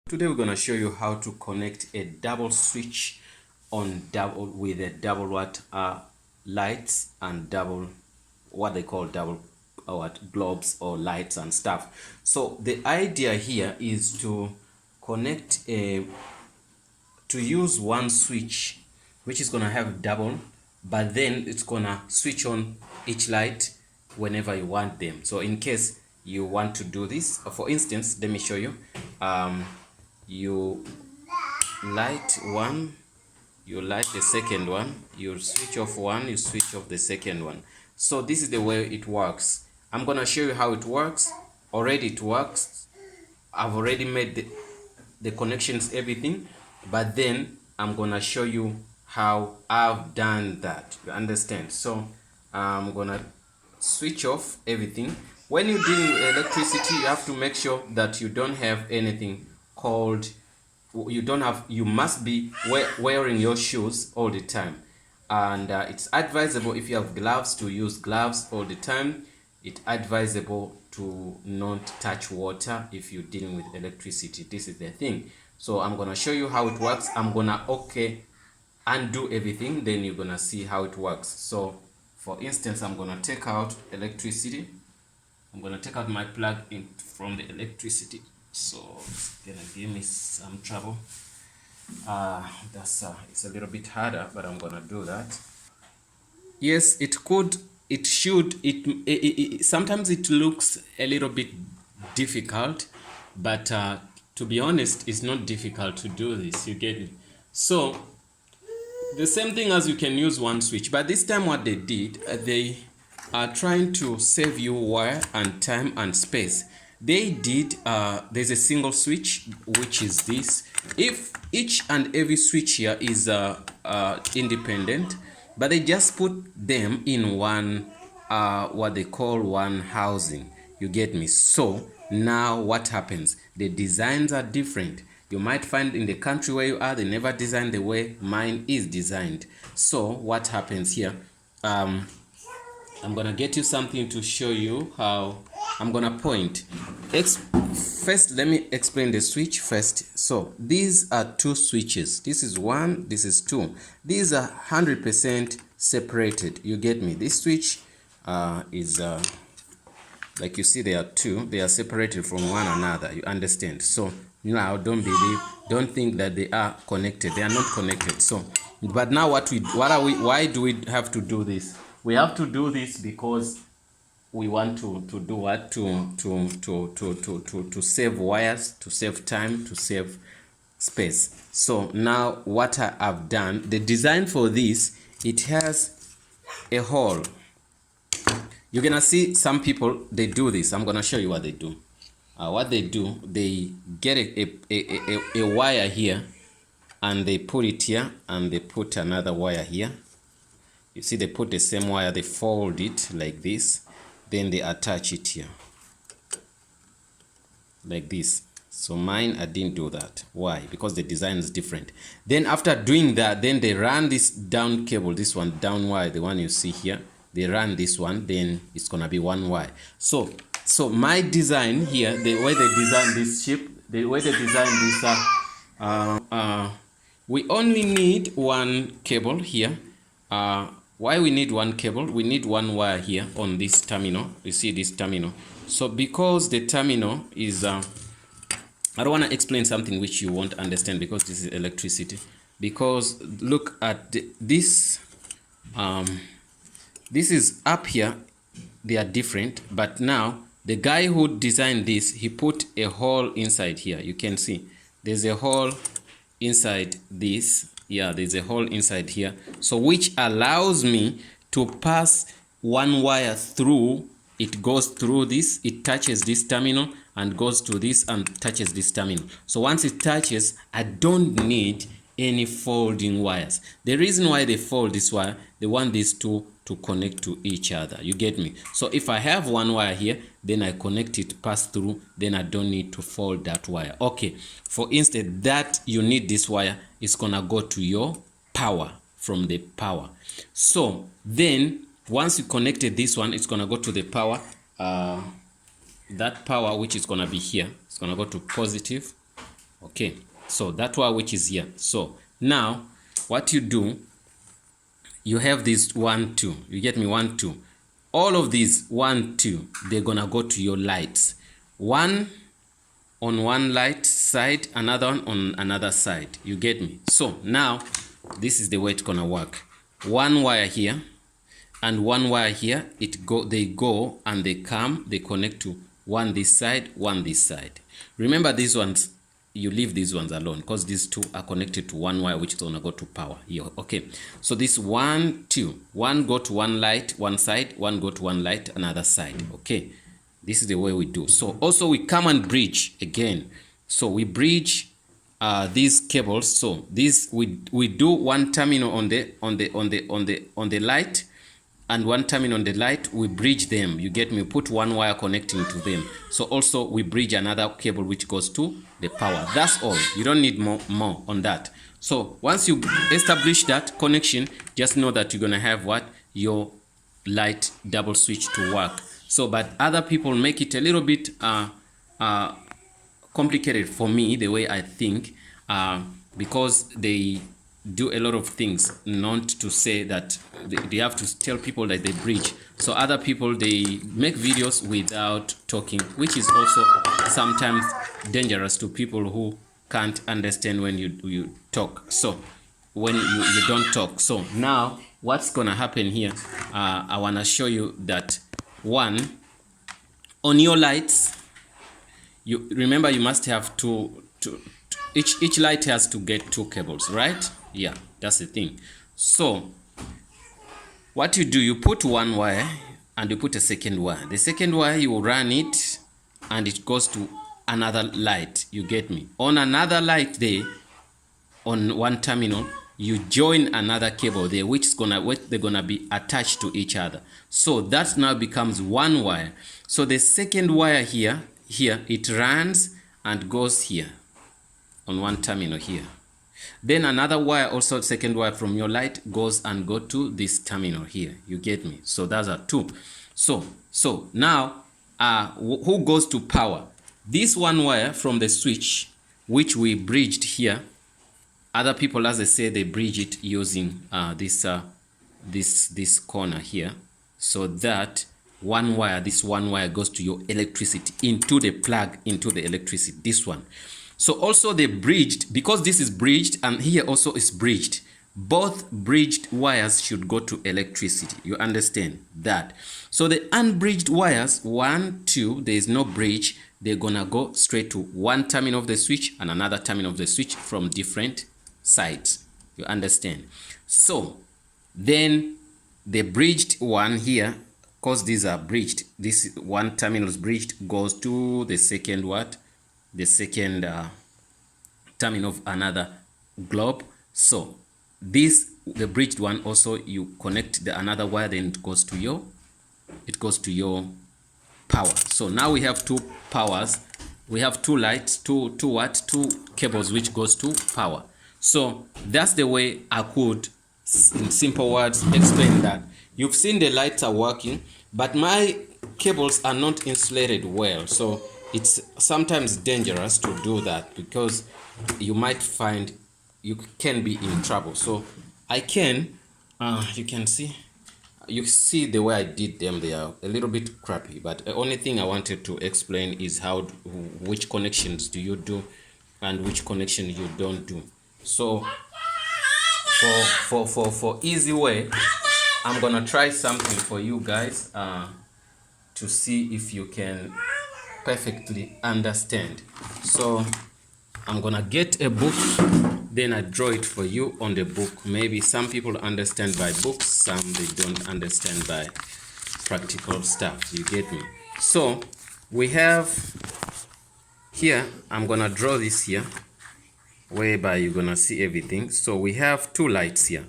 Today we're going to show you how to connect a double switch on double with a double watt lights and double what they call double what globes or lights and stuff. So the idea here is to connect to use one switch which is going to have double, but then it's going to switch on each light whenever you want them. So in case you want to do this, for instance, let me show you. You light one, you light the second one, you switch off one, you switch off the second one. So this is the way it works. I'm gonna show you how it works. Already it works. I've already made the connections, everything, but then I'm gonna show you how I've done that. You understand? So I'm gonna switch off everything. When you're dealing with electricity, you have to make sure that you don't have anything called, you must be wearing your shoes all the time, and it's advisable if you have gloves to use gloves all the time. It's advisable to not touch water if you're dealing with electricity. This is the thing. So I'm gonna show you how it works. I'm gonna undo everything, then you're gonna see how it works. So for instance, I'm gonna take out electricity. I'm gonna take out my plug in from the electricity. So it's gonna give me some trouble. It's a little bit harder, but I'm gonna do that. Yes, sometimes it looks a little bit difficult, but to be honest, it's not difficult to do this. You get it? So the same thing as you can use one switch, but this time what they did, they are trying to save you wire and time and space. They did there's a single switch, which is this. If each and every switch here is independent, but they just put them in one what they call one housing. You get me? So now what happens? The designs are different. You might find in the country where you are, they never designed the way mine is designed. So what happens here? I'm gonna get you something to show you how. I'm gonna point. First, let me explain the switch first. So these are two switches. This is one, this is two. These are 100% separated. You get me? This switch is like you see, there are two. They are separated from one another. You understand? So now don't think that they are connected. They are not connected. So, but now why do we have to do this? We have to do this because we want to do what? To save wires, to save time, to save space. So now what I've done, the design for this, it has a hole. You're gonna see some people, they do this. I'm gonna show you what they do. What they do, they get a wire here, and they put it here, and they put another wire here. You see, they put the same wire, they fold it like this, then they attach it here like this. So mine, I didn't do that. Why? Because the design is different. Then after doing that, then they run this down cable, this one down wire, the one you see here. They run this one, then it's gonna be one wire. So my design here, the way they design this chip, the way they design this, we only need one cable here. Why we need one cable? We need one wire here on this terminal. You see this terminal. So because the terminal is, I don't want to explain something which you won't understand because this is electricity. Because look at this. This is up here. They are different. But now the guy who designed this, he put a hole inside here. You can see there's a hole inside this. Yeah, there's a hole inside here, so which allows me to pass one wire through. It goes through this, it touches this terminal and goes to this and touches this terminal. So once it touches, I don't need any folding wires. The reason why they fold this wire, they want these two to connect to each other. You get me? So if I have one wire here, then I connect it, pass through, then I don't need to fold that wire. Okay, for instance, that you need this wire, it's gonna go to your power, from the power. So then once you connected this one, it's gonna go to the power, that power which is gonna be here, it's gonna go to positive, Okay, so that wire which is here. So now what you do, you have this 1 2, you get me, 1 2, all of these 1 2, they're gonna go to your lights, one on one light side, another one on another side, you get me. So now this is the way it's gonna work. One wire here and one wire here, they go and they come, they connect to one this side, one this side. Remember these ones, you leave these ones alone because these two are connected to one wire which is gonna go to power here. Okay, so this 1 2, one go to one light one side, one go to one light another side. Okay, this is the way we do. So also we come and bridge again. So we bridge these cables. So this we do one terminal on the light and one terminal on the light, we bridge them, you get me, put one wire connecting to them. So also we bridge another cable which goes to the power. That's all, you don't need more on that. So once you establish that connection, just know that you're gonna have what, your light double switch to work. So but other people make it a little bit complicated for me, the way I think, because they do a lot of things, not to say that they have to tell people that they bridge. So other people, they make videos without talking, which is also sometimes dangerous to people who can't understand when you talk. So when you don't talk. So now what's gonna happen here, I wanna show you that one, on your lights, you remember you must have each light has to get 2 cables, right? Yeah, that's the thing. So what you do, you put one wire and you put a second wire. The second wire, you run it and it goes to another light, you get me. On another light there, on one terminal, you join another cable there which they're gonna be attached to each other. So that now becomes one wire. So the second wire here it runs and goes here on one terminal here. Then another wire, also second wire from your light, goes and go to this terminal here, you get me. So those are 2. So now who goes to power? This one wire from the switch which we bridged here. Other people, as I say, they bridge it using this corner here, so that this one wire goes to your electricity, into the plug, into the electricity, this one. So also they bridged, because this is bridged and here also is bridged, both bridged wires should go to electricity, you understand that. So the unbridged wires, 1 2, there is no bridge, they're gonna go straight to one terminal of the switch and another terminal of the switch from different sides, you understand. So then the bridged one here, because these are bridged, this one terminal is bridged, goes to the second the second terminal of another globe. So this, the bridged one, also you connect the another wire, then it goes to your power. So now we have 2 powers, we have 2 lights, 2 cables which goes to power. So that's the way I could, in simple words, explain that. You've seen the lights are working, but my cables are not insulated well, so it's sometimes dangerous to do that, because you might find you can be in trouble. So I can, you see the way I did them, they are a little bit crappy, but the only thing I wanted to explain is which connections do you do and which connection you don't do. So for easy way, I'm gonna try something for you guys to see if you can perfectly understand. So I'm gonna get a book, then I draw it for you on the book. Maybe some people understand by books, some they don't understand by practical stuff, you get me. So we have here, I'm gonna draw this here, whereby you're gonna see everything. So we have 2 lights here.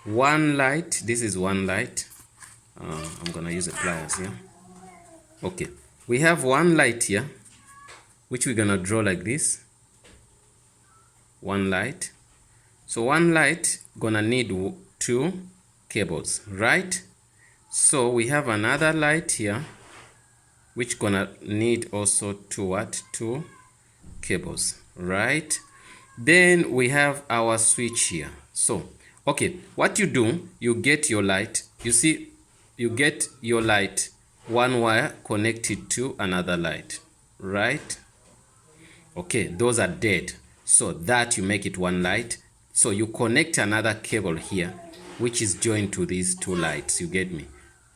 One light, this is one light. I'm gonna use a pliers here. Okay, we have one light here, which we're gonna draw like this. One light. So one light gonna need 2 cables, right? So we have another light here, which gonna need also 2 cables, right? Then we have our switch here. So okay, what you do, you get your light, you see, you get your light, one wire connected to another light, right? Okay, those are dead, so that you make it one light. So you connect another cable here which is joined to these two lights, you get me?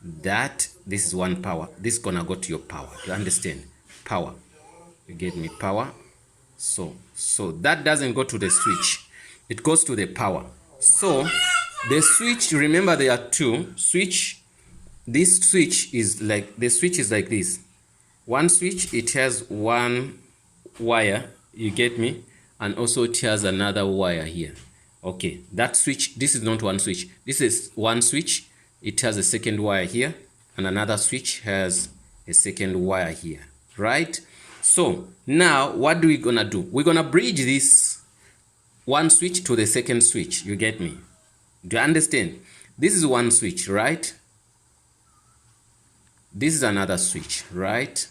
That this is one power, this is gonna go to your power, you understand? Power, you get me? Power. So that doesn't go to the switch, it goes to the power. So the switch, remember there are two switch. This switch is like, the switch is like this. One switch, it has one wire, you get me? And also it has another wire here. Okay, that switch, this is not one switch, this is one switch, it has a second wire here, and another switch has a second wire here, right? So now what do we gonna do? We're gonna bridge this one switch to the second switch, you get me? Do you understand? This is one switch, right? This is another switch, right?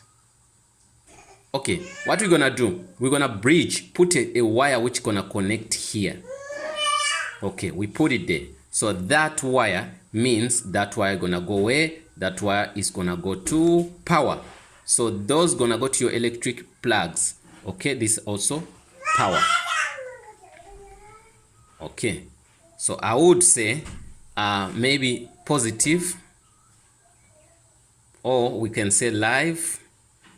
Okay, what we're gonna do, we're gonna bridge, put a wire which gonna connect here. Okay, we put it there. So that wire means that wire gonna go where? That wire is gonna go to power. So those gonna go to your electric plugs. Okay, this also power. Okay, so I would say maybe positive, or we can say live.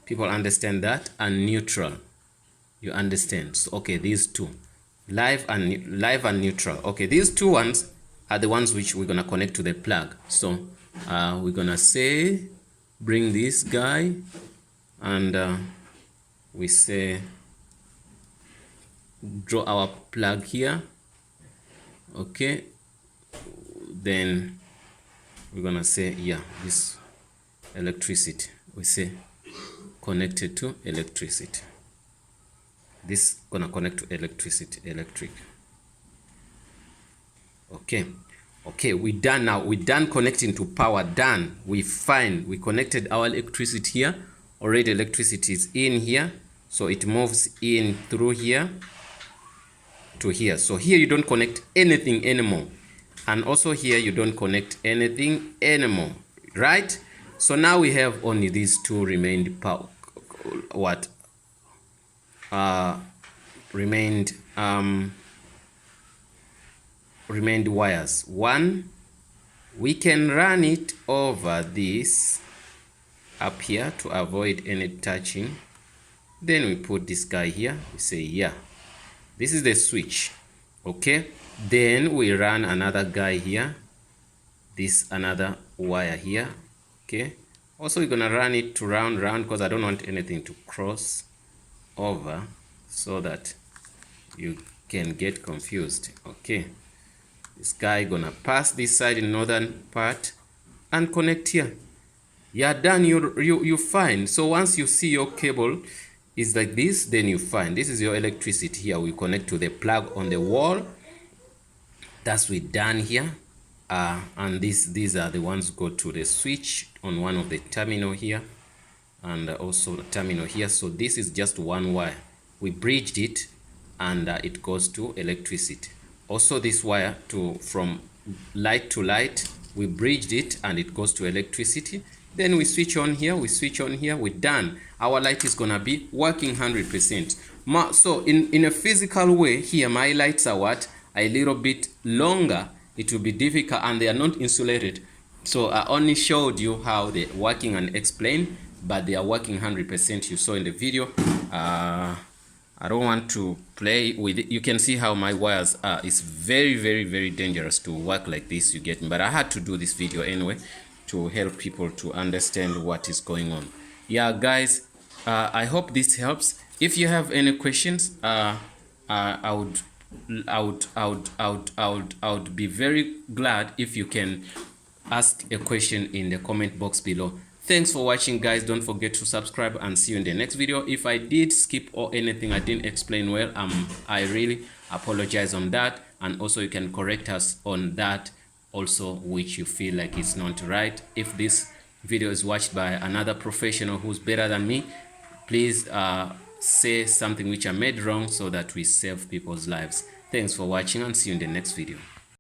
People understand that, and neutral. You understand? So okay, these two, live and neutral. Okay, these two ones are the ones which we're gonna connect to the plug. So we're gonna say bring this guy, and we say draw our plug here. Okay, then we're gonna say, yeah, this electricity, we say connected to electricity. This gonna connect to electricity, electric. Okay, we done now. We done connecting to power, done. We connected our electricity here. Already electricity is in here, so it moves in through here to here. So here you don't connect anything anymore, and also here you don't connect anything anymore, right? So now we have only these two remained power, remained wires. One, we can run it over this up here to avoid any touching. Then we put this guy here, we say, yeah, this is the switch. Okay, then we run another guy here, this another wire here. Okay, also we're gonna run it to round because I don't want anything to cross over so that you can get confused. Okay, this guy gonna pass this side in northern part and connect here. Yeah, done. You find. So once you see your cable is like this, then you find this is your electricity here. We connect to the plug on the wall. That's we done here. And these are the ones go to the switch on one of the terminal here, and also the terminal here. So this is just one wire. We bridged it, and it goes to electricity. Also this wire from light to light, we bridged it and it goes to electricity. Then we switch on here, we're done. Our light is gonna be working 100%. So in a physical way here, my lights are what? A little bit longer. It will be difficult, and they are not insulated. So I only showed you how they're working and explained, but they are working 100%. You saw in the video. I don't want to play with it. You can see how my wires are. It's very, very, very dangerous to work like this, you get me. But I had to do this video anyway to help people to understand what is going on. Yeah, guys, I hope this helps. If you have any questions, I would be very glad if you can ask a question in the comment box below. Thanks for watching, guys. Don't forget to subscribe, and see you in the next video. If I did skip or anything I didn't explain well, I really apologize on that, and also you can correct us on that also, which you feel like it's not right. If this video is watched by another professional who's better than me, please say something which are made wrong so that we save people's lives. Thanks for watching and see you in the next video.